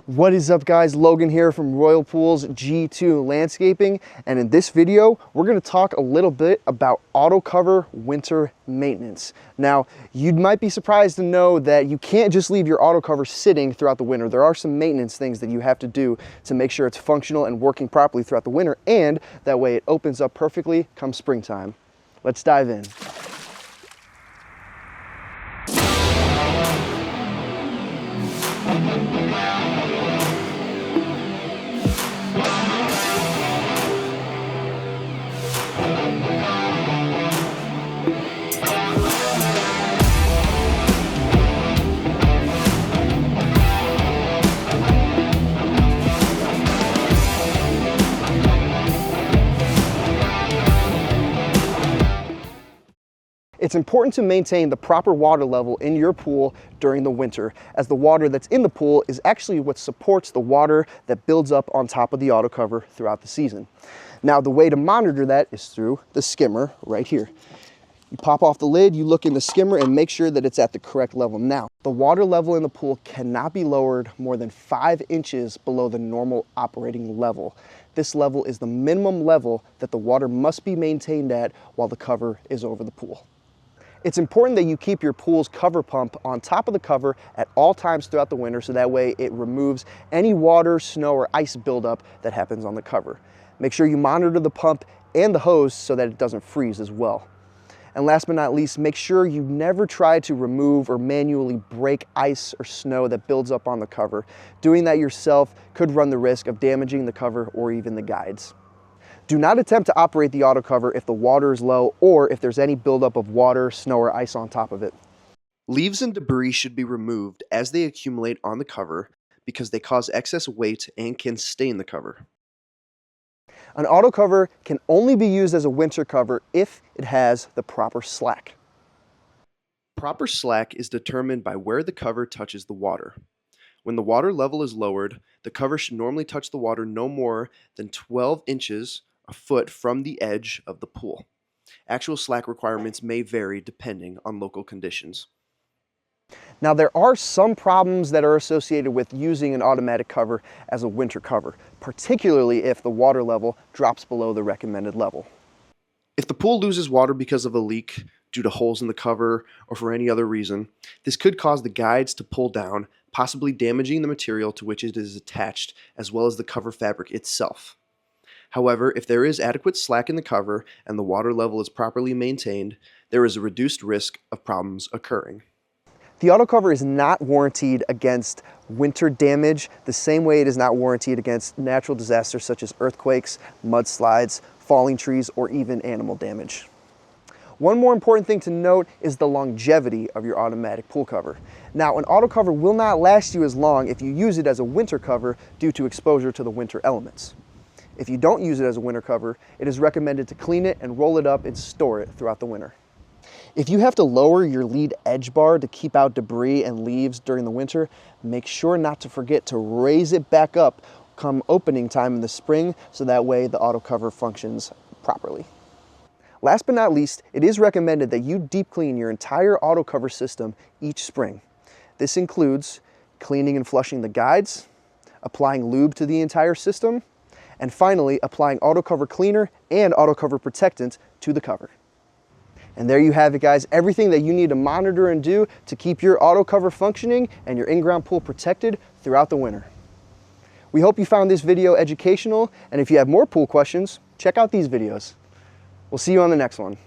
What is up, guys? Logan here from Royal Pools G2 Landscaping, and in this video we're going to talk a little bit about auto cover winter maintenance. Now, you might be surprised to know that you can't just leave your auto cover sitting throughout the winter. There are some maintenance things that you have to do to make sure it's functional and working properly throughout the winter, and that way it opens up perfectly come springtime. Let's dive in. It's important to maintain the proper water level in your pool during the winter, as the water that's in the pool is actually what supports the water that builds up on top of the auto cover throughout the season. Now, the way to monitor that is through the skimmer right here. You pop off the lid, you look in the skimmer and make sure that it's at the correct level. Now, the water level in the pool cannot be lowered more than 5 inches below the normal operating level. This level is the minimum level that the water must be maintained at while the cover is over the pool. It's important that you keep your pool's cover pump on top of the cover at all times throughout the winter, so that way it removes any water, snow, or ice buildup that happens on the cover. Make sure you monitor the pump and the hose so that it doesn't freeze as well. And last but not least, make sure you never try to remove or manually break ice or snow that builds up on the cover. Doing that yourself could run the risk of damaging the cover or even the guides. Do not attempt to operate the auto cover if the water is low or if there's any buildup of water, snow, or ice on top of it. Leaves and debris should be removed as they accumulate on the cover because they cause excess weight and can stain the cover. An auto cover can only be used as a winter cover if it has the proper slack. Proper slack is determined by where the cover touches the water. When the water level is lowered, the cover should normally touch the water no more than 12 inches a foot from the edge of the pool. Actual slack requirements may vary depending on local conditions. Now, there are some problems that are associated with using an automatic cover as a winter cover, particularly if the water level drops below the recommended level. If the pool loses water because of a leak due to holes in the cover or for any other reason, this could cause the guides to pull down, possibly damaging the material to which it is attached, as well as the cover fabric itself. However, if there is adequate slack in the cover and the water level is properly maintained, there is a reduced risk of problems occurring. The auto cover is not warranted against winter damage the same way it is not warranted against natural disasters such as earthquakes, mudslides, falling trees, or even animal damage. One more important thing to note is the longevity of your automatic pool cover. Now, an auto cover will not last you as long if you use it as a winter cover due to exposure to the winter elements. If you don't use it as a winter cover, it is recommended to clean it and roll it up and store it throughout the winter. If you have to lower your lead edge bar to keep out debris and leaves during the winter, make sure not to forget to raise it back up come opening time in the spring, so that way the auto cover functions properly. Last but not least, it is recommended that you deep clean your entire auto cover system each spring. This includes cleaning and flushing the guides, applying lube to the entire system, and finally applying auto cover cleaner and auto cover protectant to the cover. And there you have it, guys, everything that you need to monitor and do to keep your auto cover functioning and your in-ground pool protected throughout the winter. We hope you found this video educational, and if you have more pool questions, check out these videos. We'll see you on the next one.